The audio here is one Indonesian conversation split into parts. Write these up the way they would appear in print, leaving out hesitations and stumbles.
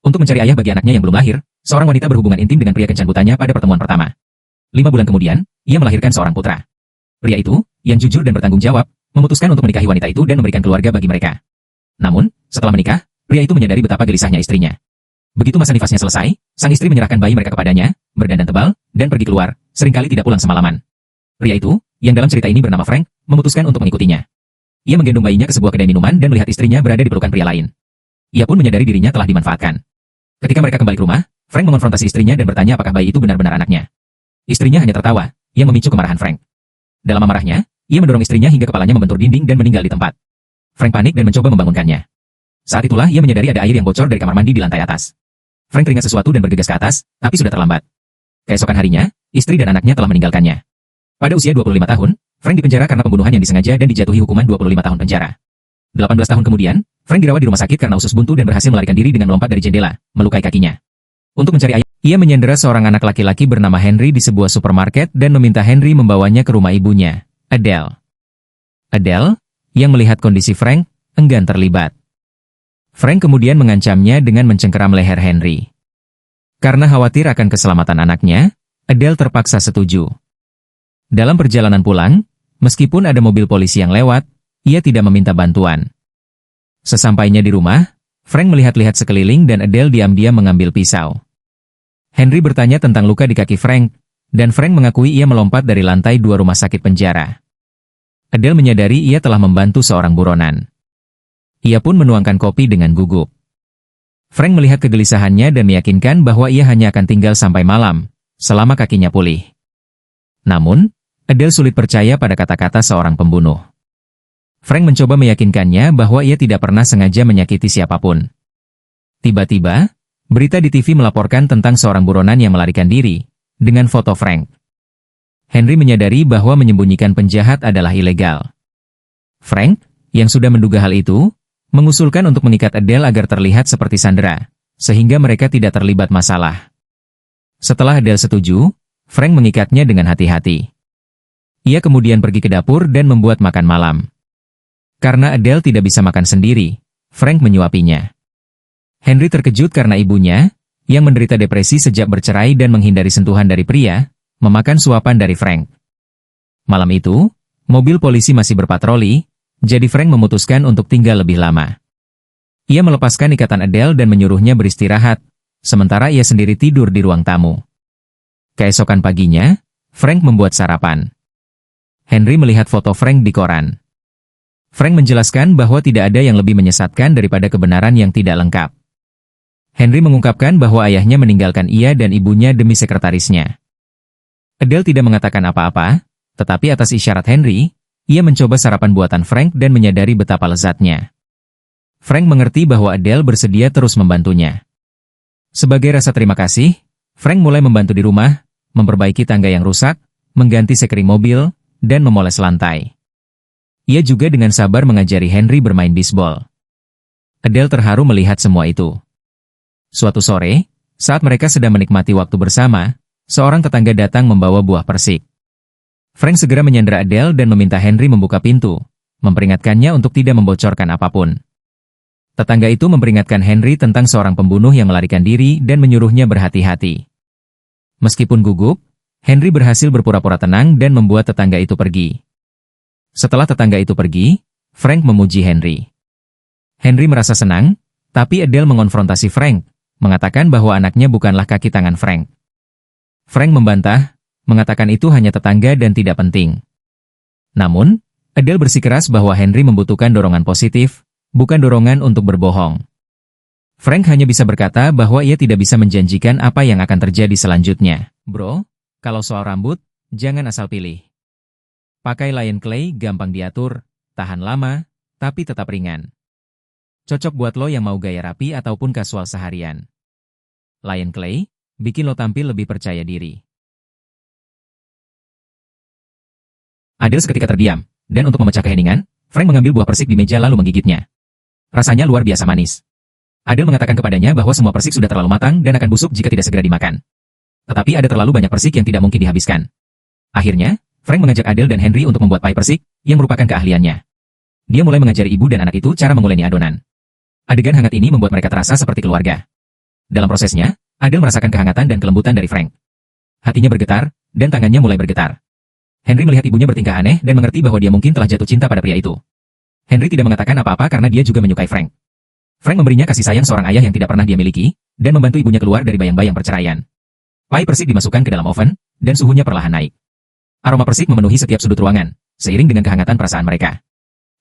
Untuk mencari ayah bagi anaknya yang belum lahir, seorang wanita berhubungan intim dengan pria kencan butanya pada pertemuan pertama. 5 bulan kemudian, ia melahirkan seorang putra. Pria itu, yang jujur dan bertanggung jawab, memutuskan untuk menikahi wanita itu dan memberikan keluarga bagi mereka. Namun, setelah menikah, pria itu menyadari betapa gelisahnya istrinya. Begitu masa nifasnya selesai, sang istri menyerahkan bayi mereka kepadanya, berdandan tebal, dan pergi keluar, seringkali tidak pulang semalaman. Pria itu, yang dalam cerita ini bernama Frank, memutuskan untuk mengikutinya. Ia menggendong bayinya ke sebuah kedai minuman dan melihat istrinya berada di pelukan pria lain. Ia pun menyadari dirinya telah dimanfaatkan. Ketika mereka kembali ke rumah, Frank mengonfrontasi istrinya dan bertanya apakah bayi itu benar-benar anaknya. Istrinya hanya tertawa, yang memicu kemarahan Frank. Dalam amarahnya, ia mendorong istrinya hingga kepalanya membentur dinding dan meninggal di tempat. Frank panik dan mencoba membangunkannya. Saat itulah ia menyadari ada air yang bocor dari kamar mandi di lantai atas. Frank teringat sesuatu dan bergegas ke atas, tapi sudah terlambat. Keesokan harinya, istri dan anaknya telah meninggalkannya. Pada usia 25 tahun, Frank dipenjara karena pembunuhan yang disengaja dan dijatuhi hukuman 25 tahun penjara. 18 tahun kemudian, Frank dirawat di rumah sakit karena usus buntu dan berhasil melarikan diri dengan melompat dari jendela, melukai kakinya. Untuk mencari ayah, ia menyandera seorang anak laki-laki bernama Henry di sebuah supermarket dan meminta Henry membawanya ke rumah ibunya, Adele. Adele, yang melihat kondisi Frank, enggan terlibat. Frank kemudian mengancamnya dengan mencengkeram leher Henry. Karena khawatir akan keselamatan anaknya, Adele terpaksa setuju. Dalam perjalanan pulang, meskipun ada mobil polisi yang lewat, ia tidak meminta bantuan. Sesampainya di rumah, Frank melihat-lihat sekeliling dan Adele diam-diam mengambil pisau. Henry bertanya tentang luka di kaki Frank, dan Frank mengakui ia melompat dari lantai 2 rumah sakit penjara. Adele menyadari ia telah membantu seorang buronan. Ia pun menuangkan kopi dengan gugup. Frank melihat kegelisahannya dan meyakinkan bahwa ia hanya akan tinggal sampai malam, selama kakinya pulih. Namun, Adele sulit percaya pada kata-kata seorang pembunuh. Frank mencoba meyakinkannya bahwa ia tidak pernah sengaja menyakiti siapapun. Tiba-tiba, berita di TV melaporkan tentang seorang buronan yang melarikan diri, dengan foto Frank. Henry menyadari bahwa menyembunyikan penjahat adalah ilegal. Frank, yang sudah menduga hal itu, mengusulkan untuk mengikat Adele agar terlihat seperti Sandra, sehingga mereka tidak terlibat masalah. Setelah Adele setuju, Frank mengikatnya dengan hati-hati. Ia kemudian pergi ke dapur dan membuat makan malam. Karena Adele tidak bisa makan sendiri, Frank menyuapinya. Henry terkejut karena ibunya, yang menderita depresi sejak bercerai dan menghindari sentuhan dari pria, memakan suapan dari Frank. Malam itu, mobil polisi masih berpatroli, jadi Frank memutuskan untuk tinggal lebih lama. Ia melepaskan ikatan Adele dan menyuruhnya beristirahat, sementara ia sendiri tidur di ruang tamu. Keesokan paginya, Frank membuat sarapan. Henry melihat foto Frank di koran. Frank menjelaskan bahwa tidak ada yang lebih menyesatkan daripada kebenaran yang tidak lengkap. Henry mengungkapkan bahwa ayahnya meninggalkan ia dan ibunya demi sekretarisnya. Adele tidak mengatakan apa-apa, tetapi atas isyarat Henry, ia mencoba sarapan buatan Frank dan menyadari betapa lezatnya. Frank mengerti bahwa Adele bersedia terus membantunya. Sebagai rasa terima kasih, Frank mulai membantu di rumah, memperbaiki tangga yang rusak, mengganti sekring mobil, dan memoles lantai. Ia juga dengan sabar mengajari Henry bermain bisbol. Adele terharu melihat semua itu. Suatu sore, saat mereka sedang menikmati waktu bersama, seorang tetangga datang membawa buah persik. Frank segera menyandera Adele dan meminta Henry membuka pintu, memperingatkannya untuk tidak membocorkan apapun. Tetangga itu memperingatkan Henry tentang seorang pembunuh yang melarikan diri dan menyuruhnya berhati-hati. Meskipun gugup, Henry berhasil berpura-pura tenang dan membuat tetangga itu pergi. Setelah tetangga itu pergi, Frank memuji Henry. Henry merasa senang, tapi Adele mengonfrontasi Frank, mengatakan bahwa anaknya bukanlah kaki tangan Frank. Frank membantah, mengatakan itu hanya tetangga dan tidak penting. Namun, Adele bersikeras bahwa Henry membutuhkan dorongan positif, bukan dorongan untuk berbohong. Frank hanya bisa berkata bahwa ia tidak bisa menjanjikan apa yang akan terjadi selanjutnya. Bro, kalau soal rambut, jangan asal pilih. Pakai Lion Clay gampang diatur, tahan lama, tapi tetap ringan. Cocok buat lo yang mau gaya rapi ataupun kasual seharian. Lion Clay, bikin lo tampil lebih percaya diri. Adele seketika terdiam, dan untuk memecah keheningan, Frank mengambil buah persik di meja lalu menggigitnya. Rasanya luar biasa manis. Adele mengatakan kepadanya bahwa semua persik sudah terlalu matang dan akan busuk jika tidak segera dimakan. Tetapi ada terlalu banyak persik yang tidak mungkin dihabiskan. Akhirnya, Frank mengajak Adele dan Henry untuk membuat pie persik, yang merupakan keahliannya. Dia mulai mengajari ibu dan anak itu cara menguleni adonan. Adegan hangat ini membuat mereka terasa seperti keluarga. Dalam prosesnya, Adele merasakan kehangatan dan kelembutan dari Frank. Hatinya bergetar, dan tangannya mulai bergetar. Henry melihat ibunya bertingkah aneh dan mengerti bahwa dia mungkin telah jatuh cinta pada pria itu. Henry tidak mengatakan apa-apa karena dia juga menyukai Frank. Frank memberinya kasih sayang seorang ayah yang tidak pernah dia miliki, dan membantu ibunya keluar dari bayang-bayang perceraian. Pai persik dimasukkan ke dalam oven, dan suhunya perlahan naik. Aroma persik memenuhi setiap sudut ruangan, seiring dengan kehangatan perasaan mereka.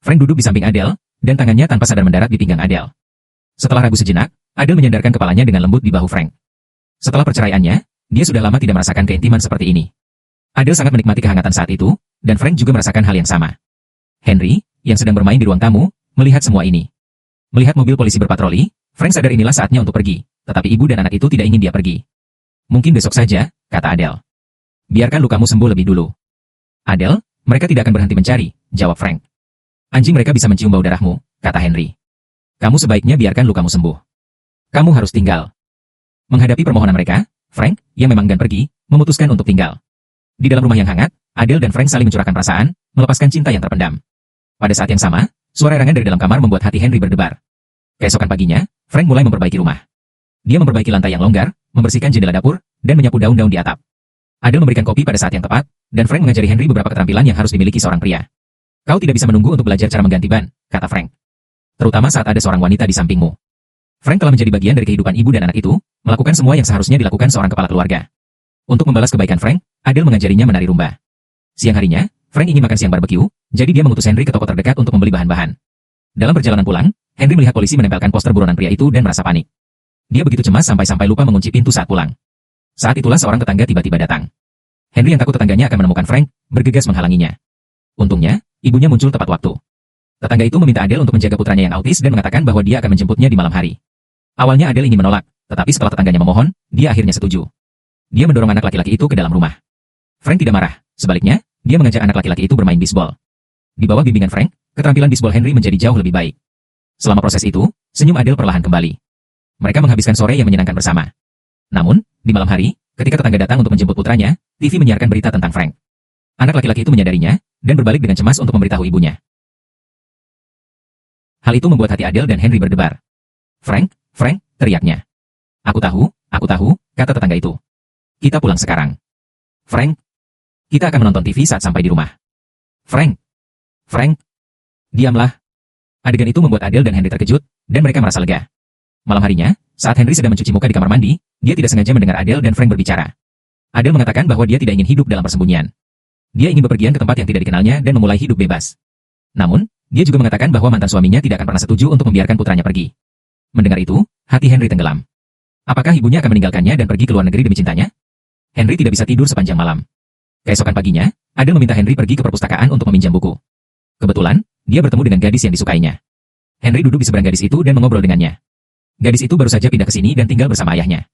Frank duduk di samping Adele, dan tangannya tanpa sadar mendarat di pinggang Adele. Setelah ragu sejenak, Adele menyandarkan kepalanya dengan lembut di bahu Frank. Setelah perceraiannya, dia sudah lama tidak merasakan keintiman seperti ini. Adele sangat menikmati kehangatan saat itu, dan Frank juga merasakan hal yang sama. Henry, yang sedang bermain di ruang tamu, melihat semua ini. Melihat mobil polisi berpatroli, Frank sadar inilah saatnya untuk pergi, tetapi ibu dan anak itu tidak ingin dia pergi. Mungkin besok saja, kata Adele. Biarkan lukamu sembuh lebih dulu. Adele, mereka tidak akan berhenti mencari, jawab Frank. Anjing mereka bisa mencium bau darahmu, kata Henry. Kamu sebaiknya biarkan lukamu sembuh. Kamu harus tinggal. Menghadapi permohonan mereka, Frank, yang memang enggan pergi, memutuskan untuk tinggal. Di dalam rumah yang hangat, Adele dan Frank saling mencurahkan perasaan, melepaskan cinta yang terpendam. Pada saat yang sama, suara erangan dari dalam kamar membuat hati Henry berdebar. Keesokan paginya, Frank mulai memperbaiki rumah. Dia memperbaiki lantai yang longgar, membersihkan jendela dapur, dan menyapu daun-daun di atap. Adele memberikan kopi pada saat yang tepat, dan Frank mengajari Henry beberapa keterampilan yang harus dimiliki seorang pria. Kau tidak bisa menunggu untuk belajar cara mengganti ban, kata Frank. Terutama saat ada seorang wanita di sampingmu. Frank telah menjadi bagian dari kehidupan ibu dan anak itu, melakukan semua yang seharusnya dilakukan seorang kepala keluarga. Untuk membalas kebaikan Frank, Adele mengajarinya menari rumba. Siang harinya, Frank ingin makan siang barbecue, jadi dia mengutus Henry ke toko terdekat untuk membeli bahan-bahan. Dalam perjalanan pulang, Henry melihat polisi menempelkan poster buronan pria itu dan merasa panik. Dia begitu cemas sampai lupa mengunci pintu saat pulang. Saat itulah seorang tetangga tiba-tiba datang. Henry yang takut tetangganya akan menemukan Frank, bergegas menghalanginya. Untungnya, ibunya muncul tepat waktu. Tetangga itu meminta Adele untuk menjaga putranya yang autis dan mengatakan bahwa dia akan menjemputnya di malam hari. Awalnya Adele ingin menolak, tetapi setelah tetangganya memohon, dia akhirnya setuju. Dia mendorong anak laki-laki itu ke dalam rumah. Frank tidak marah, sebaliknya, dia mengajak anak laki-laki itu bermain bisbol. Di bawah bimbingan Frank, keterampilan bisbol Henry menjadi jauh lebih baik. Selama proses itu, senyum Adele perlahan kembali. Mereka menghabiskan sore yang menyenangkan bersama. Namun, di malam hari, ketika tetangga datang untuk menjemput putranya, TV menyiarkan berita tentang Frank. Anak laki-laki itu menyadarinya, dan berbalik dengan cemas untuk memberitahu ibunya. Hal itu membuat hati Adele dan Henry berdebar. Frank, teriaknya. Aku tahu, kata tetangga itu. Kita pulang sekarang. Frank, kita akan menonton TV saat sampai di rumah. Frank, diamlah. Adegan itu membuat Adele dan Henry terkejut, dan mereka merasa lega. Malam harinya, saat Henry sedang mencuci muka di kamar mandi, dia tidak sengaja mendengar Adele dan Frank berbicara. Adele mengatakan bahwa dia tidak ingin hidup dalam persembunyian. Dia ingin bepergian ke tempat yang tidak dikenalnya dan memulai hidup bebas. Namun, dia juga mengatakan bahwa mantan suaminya tidak akan pernah setuju untuk membiarkan putranya pergi. Mendengar itu, hati Henry tenggelam. Apakah ibunya akan meninggalkannya dan pergi ke luar negeri demi cintanya? Henry tidak bisa tidur sepanjang malam. Keesokan paginya, Adele meminta Henry pergi ke perpustakaan untuk meminjam buku. Kebetulan, dia bertemu dengan gadis yang disukainya. Henry duduk di seberang gadis itu dan mengobrol dengannya. Gadis itu baru saja pindah ke sini dan tinggal bersama ayahnya.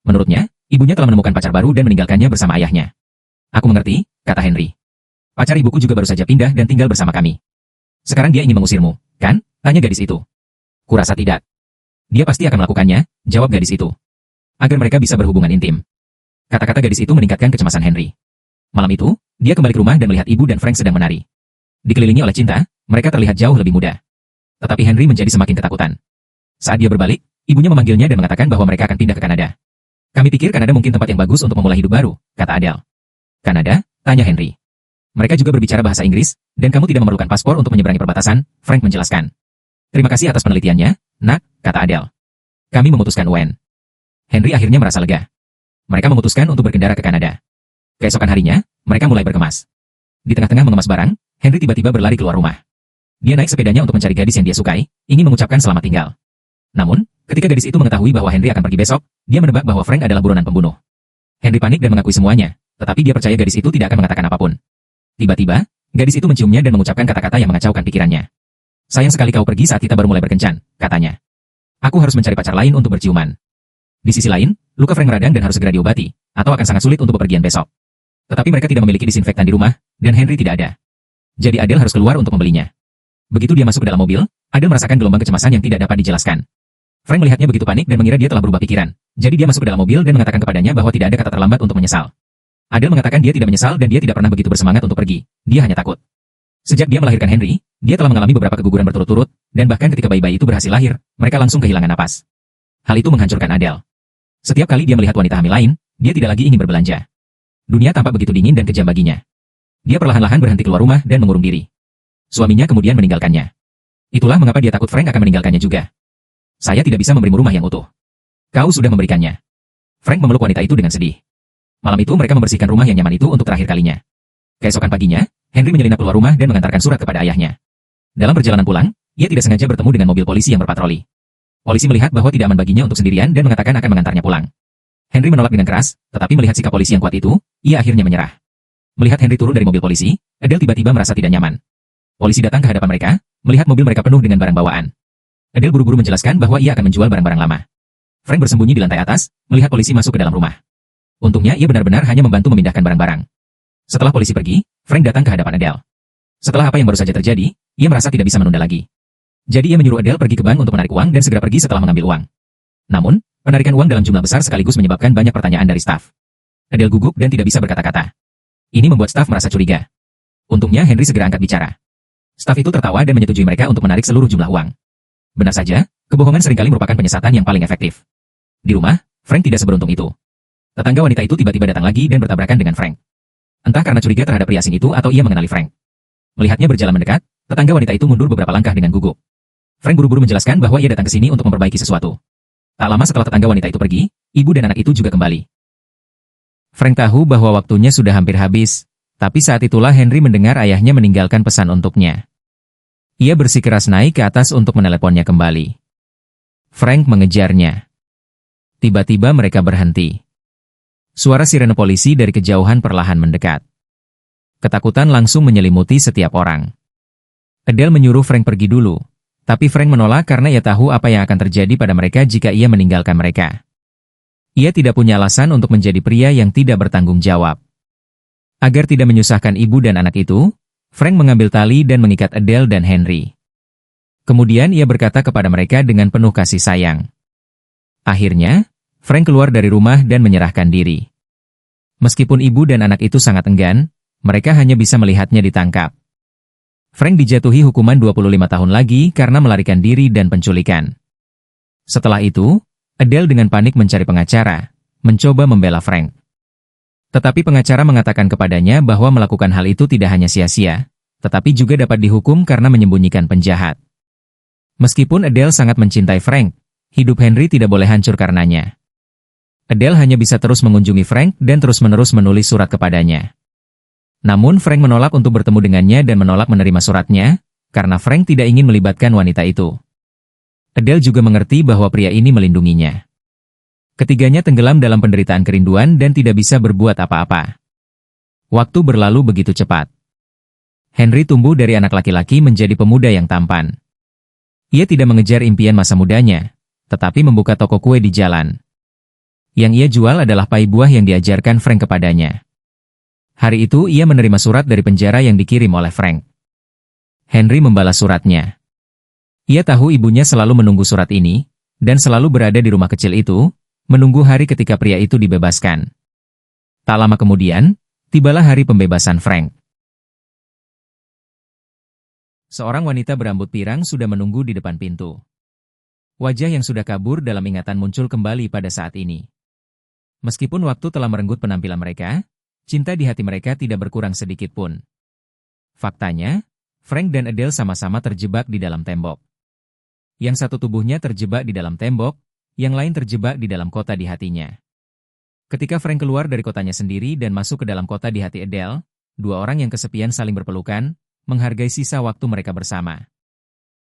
Menurutnya, ibunya telah menemukan pacar baru dan meninggalkannya bersama ayahnya. Aku mengerti, kata Henry. Pacar ibuku juga baru saja pindah dan tinggal bersama kami. Sekarang dia ingin mengusirmu, kan? Tanya gadis itu. Kurasa tidak. Dia pasti akan melakukannya, jawab gadis itu. Agar mereka bisa berhubungan intim. Kata-kata gadis itu meningkatkan kecemasan Henry. Malam itu, dia kembali ke rumah dan melihat ibu dan Frank sedang menari. Dikelilingi oleh cinta, mereka terlihat jauh lebih muda. Tetapi Henry menjadi semakin ketakutan. Saat dia berbalik, ibunya memanggilnya dan mengatakan bahwa mereka akan pindah ke Kanada. Kami pikir Kanada mungkin tempat yang bagus untuk memulai hidup baru, kata Adele. Kanada? Tanya Henry. Mereka juga berbicara bahasa Inggris, dan kamu tidak memerlukan paspor untuk menyeberangi perbatasan, Frank menjelaskan. Terima kasih atas penelitiannya, nak, kata Adele. Kami memutuskan UN. Henry akhirnya merasa lega. Mereka memutuskan untuk berkendara ke Kanada. Keesokan harinya, mereka mulai berkemas. Di tengah-tengah mengemas barang, Henry tiba-tiba berlari keluar rumah. Dia naik sepedanya untuk mencari gadis yang dia sukai, ingin mengucapkan selamat tinggal. Namun, ketika gadis itu mengetahui bahwa Henry akan pergi besok, dia menebak bahwa Frank adalah buronan pembunuh. Henry panik dan mengakui semuanya, tetapi dia percaya gadis itu tidak akan mengatakan apapun. Tiba-tiba, gadis itu menciumnya dan mengucapkan kata-kata yang mengacaukan pikirannya. Sayang sekali kau pergi saat kita baru mulai berkencan, katanya. Aku harus mencari pacar lain untuk berciuman. Di sisi lain, luka Frank meradang dan harus segera diobati, atau akan sangat sulit untuk bepergian besok. Tetapi mereka tidak memiliki disinfektan di rumah, dan Henry tidak ada. Jadi Adele harus keluar untuk membelinya. Begitu dia masuk ke dalam mobil, Adele merasakan gelombang kecemasan yang tidak dapat dijelaskan. Frank melihatnya begitu panik dan mengira dia telah berubah pikiran. Jadi dia masuk ke dalam mobil dan mengatakan kepadanya bahwa tidak ada kata terlambat untuk menyesal. Adele mengatakan dia tidak menyesal dan dia tidak pernah begitu bersemangat untuk pergi. Dia hanya takut. Sejak dia melahirkan Henry, dia telah mengalami beberapa keguguran berturut-turut, dan bahkan ketika bayi-bayi itu berhasil lahir, mereka langsung kehilangan napas. Hal itu menghancurkan Adele. Setiap kali dia melihat wanita hamil lain, dia tidak lagi ingin berbelanja. Dunia tampak begitu dingin dan kejam baginya. Dia perlahan-lahan berhenti keluar rumah dan mengurung diri. Suaminya kemudian meninggalkannya. Itulah mengapa dia takut Frank akan meninggalkannya juga. Saya tidak bisa memberimu rumah yang utuh. Kau sudah memberikannya. Frank memeluk wanita itu dengan sedih. Malam itu mereka membersihkan rumah yang nyaman itu untuk terakhir kalinya. Keesokan paginya, Henry menyelinap keluar rumah dan mengantarkan surat kepada ayahnya. Dalam perjalanan pulang, ia tidak sengaja bertemu dengan mobil polisi yang berpatroli. Polisi melihat bahwa tidak aman baginya untuk sendirian dan mengatakan akan mengantarnya pulang. Henry menolak dengan keras, tetapi melihat sikap polisi yang kuat itu, ia akhirnya menyerah. Melihat Henry turun dari mobil polisi, Adele tiba-tiba merasa tidak nyaman. Polisi datang ke hadapan mereka, melihat mobil mereka penuh dengan barang bawaan. Adele buru-buru menjelaskan bahwa ia akan menjual barang-barang lama. Frank bersembunyi di lantai atas, melihat polisi masuk ke dalam rumah. Untungnya ia benar-benar hanya membantu memindahkan barang-barang. Setelah polisi pergi, Frank datang ke hadapan Adele. Setelah apa yang baru saja terjadi, ia merasa tidak bisa menunda lagi. Jadi ia menyuruh Adele pergi ke bank untuk menarik uang dan segera pergi setelah mengambil uang. Namun, penarikan uang dalam jumlah besar sekaligus menyebabkan banyak pertanyaan dari staf. Adele gugup dan tidak bisa berkata-kata. Ini membuat staf merasa curiga. Untungnya Henry segera angkat bicara. Staf itu tertawa dan menyetujui mereka untuk menarik seluruh jumlah uang. Benar saja, kebohongan seringkali merupakan penyesatan yang paling efektif. Di rumah, Frank tidak seberuntung itu. Tetangga wanita itu tiba-tiba datang lagi dan bertabrakan dengan Frank. Entah karena curiga terhadap pria asing itu atau ia mengenali Frank. Melihatnya berjalan mendekat, tetangga wanita itu mundur beberapa langkah dengan gugup. Frank buru-buru menjelaskan bahwa ia datang ke sini untuk memperbaiki sesuatu. Tak lama setelah tetangga wanita itu pergi, ibu dan anak itu juga kembali. Frank tahu bahwa waktunya sudah hampir habis, tapi saat itulah Henry mendengar ayahnya meninggalkan pesan untuknya. Ia bersikeras naik ke atas untuk meneleponnya kembali. Frank mengejarnya. Tiba-tiba mereka berhenti. Suara sirene polisi dari kejauhan perlahan mendekat. Ketakutan langsung menyelimuti setiap orang. Adele menyuruh Frank pergi dulu, tapi Frank menolak karena ia tahu apa yang akan terjadi pada mereka jika ia meninggalkan mereka. Ia tidak punya alasan untuk menjadi pria yang tidak bertanggung jawab. Agar tidak menyusahkan ibu dan anak itu, Frank mengambil tali dan mengikat Adele dan Henry. Kemudian ia berkata kepada mereka dengan penuh kasih sayang. Akhirnya, Frank keluar dari rumah dan menyerahkan diri. Meskipun ibu dan anak itu sangat enggan, mereka hanya bisa melihatnya ditangkap. Frank dijatuhi hukuman 25 tahun lagi karena melarikan diri dan penculikan. Setelah itu, Adele dengan panik mencari pengacara, mencoba membela Frank. Tetapi pengacara mengatakan kepadanya bahwa melakukan hal itu tidak hanya sia-sia, tetapi juga dapat dihukum karena menyembunyikan penjahat. Meskipun Adele sangat mencintai Frank, hidup Henry tidak boleh hancur karenanya. Adele hanya bisa terus mengunjungi Frank dan terus-menerus menulis surat kepadanya. Namun Frank menolak untuk bertemu dengannya dan menolak menerima suratnya, karena Frank tidak ingin melibatkan wanita itu. Adele juga mengerti bahwa pria ini melindunginya. Ketiganya tenggelam dalam penderitaan kerinduan dan tidak bisa berbuat apa-apa. Waktu berlalu begitu cepat. Henry tumbuh dari anak laki-laki menjadi pemuda yang tampan. Ia tidak mengejar impian masa mudanya, tetapi membuka toko kue di jalan. Yang ia jual adalah pai buah yang diajarkan Frank kepadanya. Hari itu ia menerima surat dari penjara yang dikirim oleh Frank. Henry membalas suratnya. Ia tahu ibunya selalu menunggu surat ini, dan selalu berada di rumah kecil itu, menunggu hari ketika pria itu dibebaskan. Tak lama kemudian, tibalah hari pembebasan Frank. Seorang wanita berambut pirang sudah menunggu di depan pintu. Wajah yang sudah kabur dalam ingatan muncul kembali pada saat ini. Meskipun waktu telah merenggut penampilan mereka, cinta di hati mereka tidak berkurang sedikit pun. Faktanya, Frank dan Adele sama-sama terjebak di dalam tembok. Yang satu tubuhnya terjebak di dalam tembok, yang lain terjebak di dalam kota di hatinya. Ketika Frank keluar dari kotanya sendiri dan masuk ke dalam kota di hati Adele, dua orang yang kesepian saling berpelukan, menghargai sisa waktu mereka bersama.